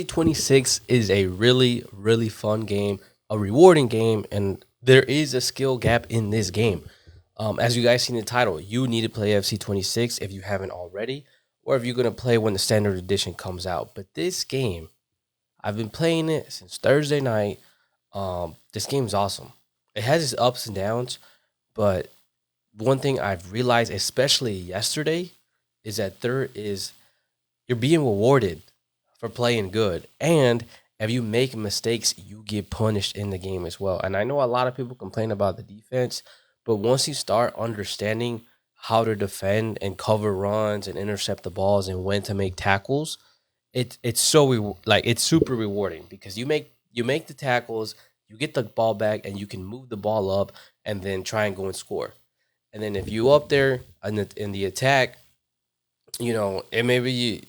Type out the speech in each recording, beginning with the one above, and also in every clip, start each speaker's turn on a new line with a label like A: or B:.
A: 26 is a really, really fun game, a rewarding game, and there is a skill gap in this game. As you guys see in the title, you need to play FC 26 if you haven't already, or if you're going to play when the standard edition comes out. But this game, I've been playing it since Thursday night. This game's awesome. It has its ups and downs, but one thing I've realized, especially yesterday, is that you're being rewarded for playing good. And if you make mistakes, you get punished in the game as well. And I know a lot of people complain about the defense, but once you start understanding how to defend and cover runs and intercept the balls and when to make tackles, it's it's super rewarding because you make the tackles, you get the ball back, and you can move the ball up and then try and go and score. And then if you up there in the attack, and maybe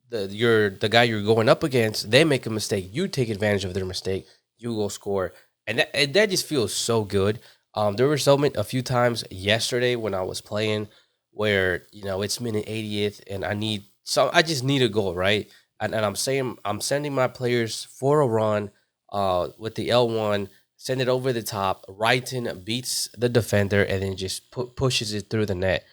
A: the guy you're going up against, they make a mistake, you take advantage of their mistake, you go score, and that just feels so good. There were a few times yesterday when I was playing where it's minute 80th and I just need a goal, right? And I'm sending my players for a run, with the L1, send it over the top. Wrighton beats the defender and then just pushes it through the net,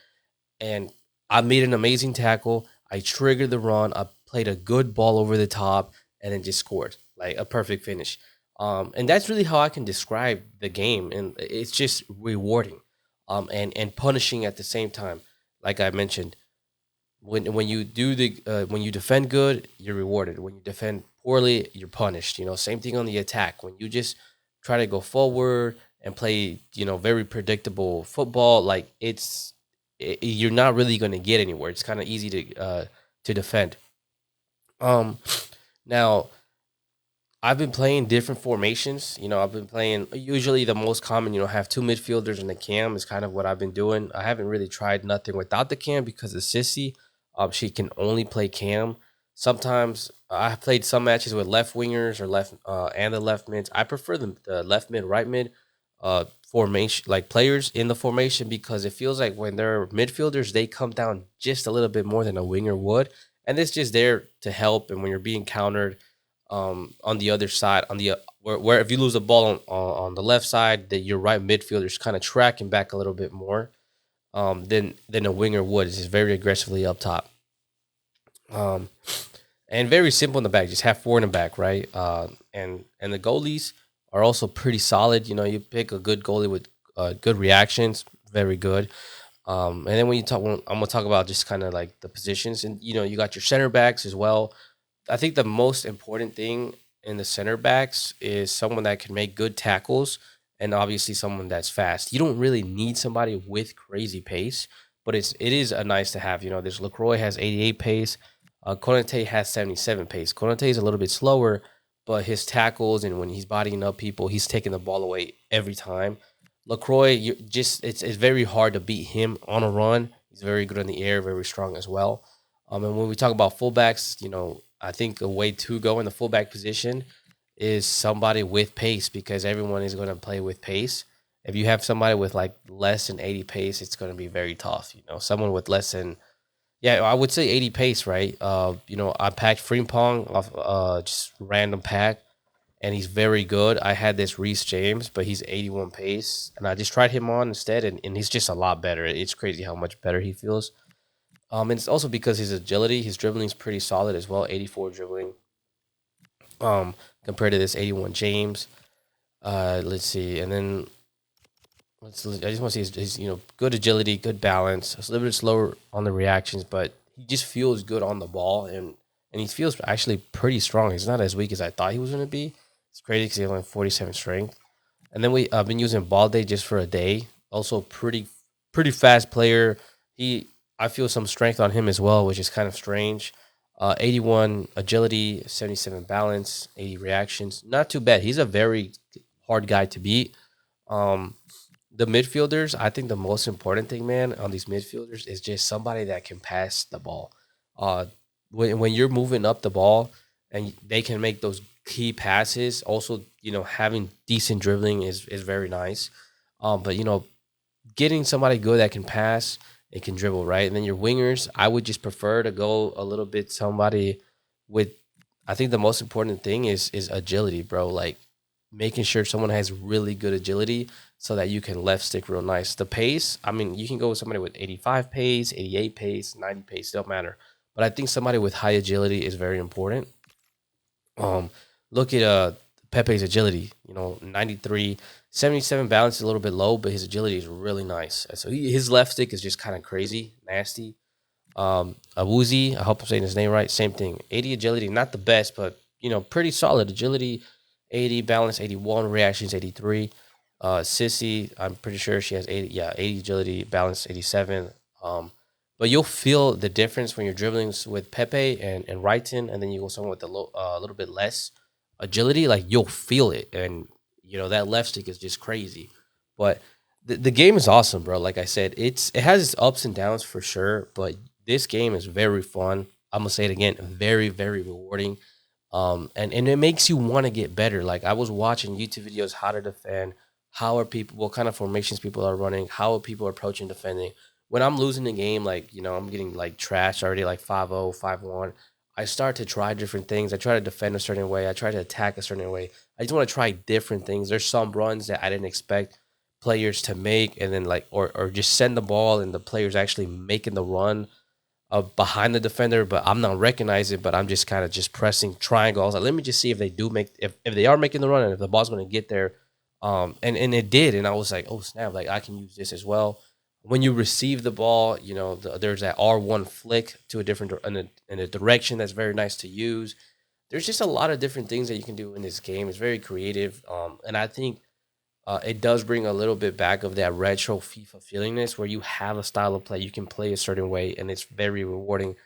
A: and I made an amazing tackle. I triggered the run. I played a good ball over the top, and then just scored like a perfect finish. And that's really how I can describe the game, and it's just rewarding, and punishing at the same time. Like I mentioned, when you defend good, you're rewarded. When you defend poorly, you're punished. Same thing on the attack. When you just try to go forward and play, very predictable football, like you're not really going to get anywhere. It's kind of easy to defend. Um, Now I've been playing different formations. I've been playing usually the most common. Have two midfielders and a cam is kind of what I've been doing. I haven't really tried nothing without the cam because of Sissy. She can only play cam. Sometimes I played some matches with left wingers or left and the left mids. I prefer the left mid, right mid formation, like players in the formation, because it feels like when they're midfielders, they come down just a little bit more than a winger would, and it's just there to help. And when you're being countered, on the other side, where if you lose the ball on the left side, that your right midfielder's kind of tracking back a little bit more, than a winger would. It's just very aggressively up top. Um, and very simple in the back. Just have four in the back, right? And the goalies are also pretty solid. You pick a good goalie with good reactions, very good. And then I'm gonna talk about just kind of like the positions, and you got your center backs as well. I think the most important thing in the center backs is someone that can make good tackles, and obviously someone that's fast. You don't really need somebody with crazy pace, but it is a nice to have. This Lacroix has 88 pace. Konate has 77 pace. Konate is a little bit slower, but his tackles and when he's bodying up people, he's taking the ball away every time. Lacroix, it's very hard to beat him on a run. He's very good in the air, very strong as well. And when we talk about fullbacks, I think a way to go in the fullback position is somebody with pace, because everyone is going to play with pace. If you have somebody with like less than 80 pace, it's going to be very tough. Someone with less than, yeah, I would say 80 pace, right? I packed Frimpong off just random pack, and he's very good. I had this Reese James, but he's 81 pace, and I just tried him on instead, and he's just a lot better. It's crazy how much better he feels. And it's also because his dribbling is pretty solid as well. 84 dribbling, um, compared to this 81 James. Let's see, and then I just want to see his good agility, good balance. It's a little bit slower on the reactions, but he just feels good on the ball, and he feels actually pretty strong. He's not as weak as I thought he was going to be. It's crazy because he only has 47 strength. And then I've been using Balde just for a day. Also pretty fast player. I feel some strength on him as well, which is kind of strange. 81 agility, 77 balance, 80 reactions. Not too bad. He's a very hard guy to beat. Um, the midfielders, I think the most important thing, man, on these midfielders is just somebody that can pass the ball. Uh, when you're moving up the ball and they can make those key passes, also, having decent dribbling is very nice. But getting somebody good that can pass and can dribble, right? And then your wingers, I would just prefer to go a little bit somebody with I think the most important thing is agility, bro. Like making sure someone has really good agility so that you can left stick real nice. The pace, I mean, you can go with somebody with 85 pace, 88 pace, 90 pace, don't matter. But I think somebody with high agility is very important. Um, Look at Pepe's agility. 93, 77 balance is a little bit low, but his agility is really nice. And so his left stick is just kind of crazy, nasty. Awuzie, I hope I'm saying his name right. Same thing. 80 agility, not the best, but pretty solid agility. 80 balance, 81 reactions, 83. Sissy, I'm pretty sure she has 80. Yeah, 80 agility, balance, 87. But you'll feel the difference when you're dribbling with Pepe and Wrighton, and then you go someone with a little bit less agility. Like you'll feel it, and that left stick is just crazy. But the game is awesome, bro. Like I said, it has its ups and downs for sure, but this game is very fun. I'm gonna say it again, very very rewarding. And it makes you want to get better. Like I was watching YouTube videos how to defend, how are people, what kind of formations people are running, how are people approaching defending. When I'm losing the game, like I'm getting like trashed already, like 5-0, 5-1. I start to try different things. I try to defend a certain way. I try to attack a certain way. I just want to try different things. There's some runs that I didn't expect players to make, and then like or just send the ball and the players actually making the run behind the defender, but I'm not recognizing it, but I'm just kind of just pressing triangle. I was like, let me just see if they do make if they are making the run and if the ball's going to get there. And it did, and I was like, oh snap, like I can use this as well. When you receive the ball, there's that R1 flick to a different in a direction that's very nice to use. There's just a lot of different things that you can do in this game. It's very creative, and I think it does bring a little bit back of that retro FIFA feelingness where you have a style of play, you can play a certain way, and it's very rewarding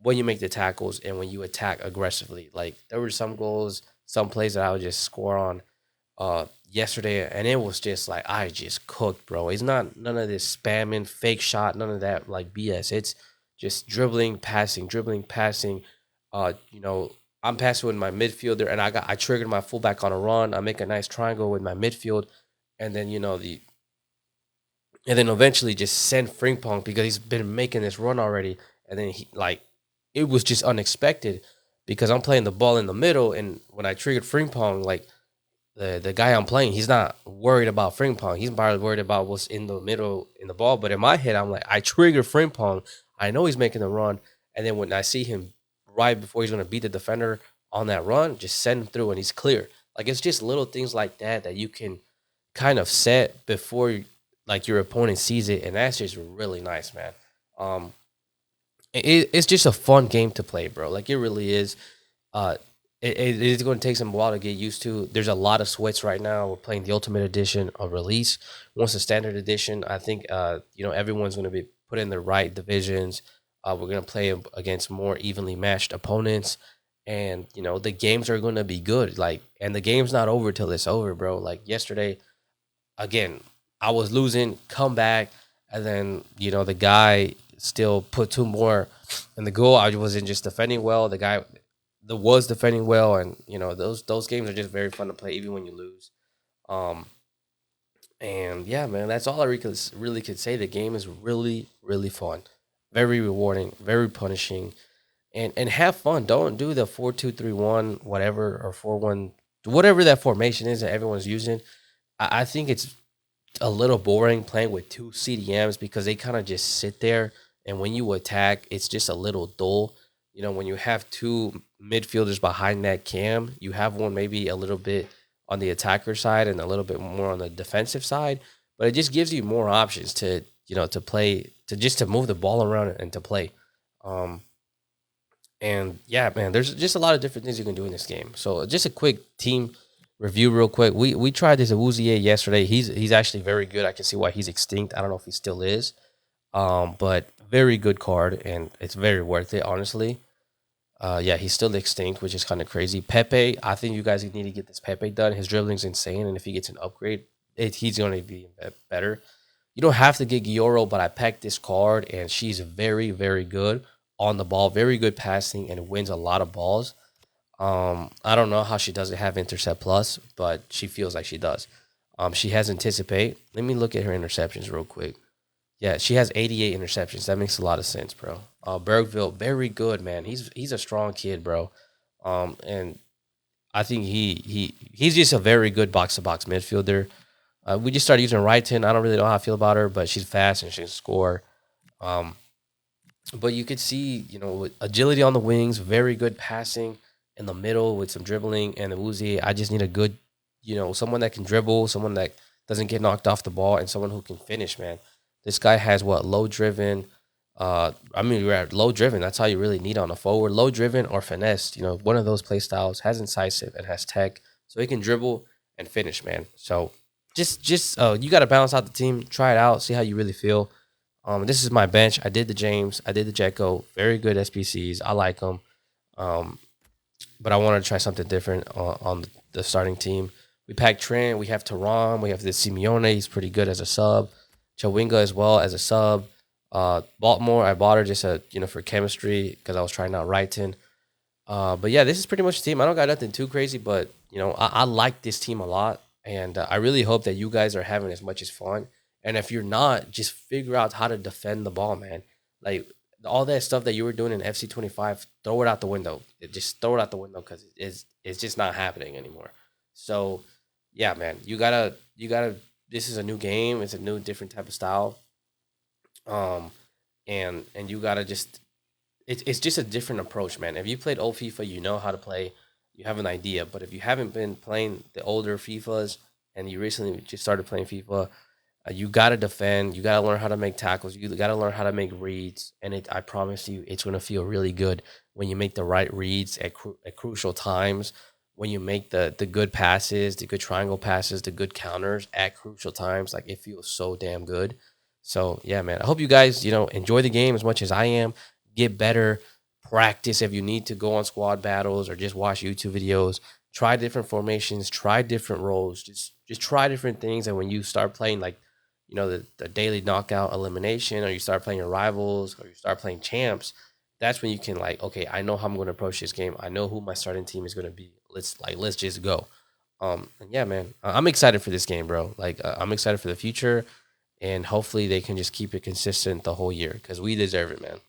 A: when you make the tackles and when you attack aggressively. Like there were some goals, some plays that I would just score on yesterday, and it was just like I just cooked, bro. It's not none of this spamming, fake shot, none of that like BS. It's just dribbling, passing, dribbling, passing. Uh, you know, I'm passing with my midfielder, and I triggered my fullback on a run. I make a nice triangle with my midfield, and then and then eventually just send Frimpong because he's been making this run already, and then he like it was just unexpected because I'm playing the ball in the middle, and when I triggered Frimpong, like the guy I'm playing, he's not worried about Frimpong. He's probably worried about what's in the middle in the ball. But in my head, I'm like, I trigger Frimpong. I know he's making the run, and then when I see him right before he's gonna beat the defender on that run, just send him through, and he's clear. Like it's just little things like that that you can kind of set before like your opponent sees it, and that's just really nice, man. Um, it's just a fun game to play, bro. Like it really is. Uh, it is going to take some while to get used to. There's a lot of sweats right now. We're playing the Ultimate Edition of release. Once the Standard Edition, I think everyone's going to be put in the right divisions. We're going to play against more evenly matched opponents, and the games are going to be good. Like, and the game's not over till it's over, bro. Like yesterday, again, I was losing, come back, and then the guy still put two more in the goal. I wasn't just defending well. The guy that was defending well, and those games are just very fun to play, even when you lose. Um, and yeah, man, that's all I really could say. The game is really really fun, very rewarding, very punishing, and have fun. Don't do the 4-2-3-1 whatever or 4-1 whatever that formation is that everyone's using. I think it's a little boring playing with two CDMs because they kind of just sit there, and when you attack, it's just a little dull. When you have two midfielders behind that cam, you have one maybe a little bit on the attacker side and a little bit more on the defensive side, but it just gives you more options to to play, to move the ball around and to play. Um, and yeah, man, there's just a lot of different things you can do in this game. So just a quick team review, real quick. We tried this Awuzie yesterday. He's actually very good. I can see why he's extinct. I don't know if he still is. But very good card, and it's very worth it, honestly. Yeah, he's still extinct, which is kind of crazy. Pepe, I think you guys need to get this Pepe done. His dribbling's insane, and if he gets an upgrade, he's going to be better. You don't have to get Gioro, but I packed this card, and she's very, very good on the ball, very good passing, and wins a lot of balls. I don't know how she doesn't have intercept plus, but she feels like she does. She has anticipate. Let me look at her interceptions real quick. Yeah, she has 88 interceptions. That makes a lot of sense, bro. Bergville, very good, man. He's a strong kid, bro. And I think he's just a very good box to box midfielder. We just started using Wrighton. I don't really know how I feel about her, but she's fast and she can score. Um, but you could see, with agility on the wings, very good passing in the middle with some dribbling. And the Uzi, I just need a good, someone that can dribble, someone that doesn't get knocked off the ball, and someone who can finish, man. This guy has what, low driven. I mean, we're at low driven. That's all you really need on a forward. Low driven or finesse, one of those play styles, has incisive and has tech. So he can dribble and finish, man. So just you got to balance out the team, try it out, see how you really feel. This is my bench. I did the James. I did the Jekko. Very good SPCs. I like them. Um, but I want to try something different on the starting team. We packed Trent. We have Taram. We have the Simeone. He's pretty good as a sub. Chawinga as well as a sub. Baltimore, I bought her just for chemistry because I was trying out Wrighton. But yeah, this is pretty much the team. I don't got nothing too crazy, but I like this team a lot, and I really hope that you guys are having as much as fun. And if you're not, just figure out how to defend the ball, man. Like all that stuff that you were doing in FC 25, throw it out the window. Just throw it out the window because it's just not happening anymore. So yeah, man, you gotta. This is a new game. It's a new different type of style. Um, and you gotta just it's just a different approach, man. If you played old FIFA, you know how to play, you have an idea. But if you haven't been playing the older FIFAs and you recently just started playing FIFA, you got to defend. You got to learn how to make tackles. You got to learn how to make reads. And I promise you, it's going to feel really good when you make the right reads at crucial times, when you make the good passes, the good triangle passes, the good counters at crucial times. Like it feels so damn good. So yeah, man. I hope you guys, enjoy the game as much as I am. Get better. Practice if you need to go on squad battles or just watch YouTube videos. Try different formations. Try different roles. Just try different things. And when you start playing like the daily knockout elimination, or you start playing your rivals, or you start playing champs, that's when you can like, okay, I know how I'm going to approach this game. I know who my starting team is going to be. Let's just go. And yeah, man, I'm excited for this game, bro. Like I'm excited for the future, and hopefully they can just keep it consistent the whole year because we deserve it, man.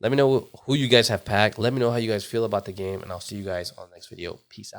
A: Let me know who you guys have packed. Let me know how you guys feel about the game, and I'll see you guys on the next video. Peace out.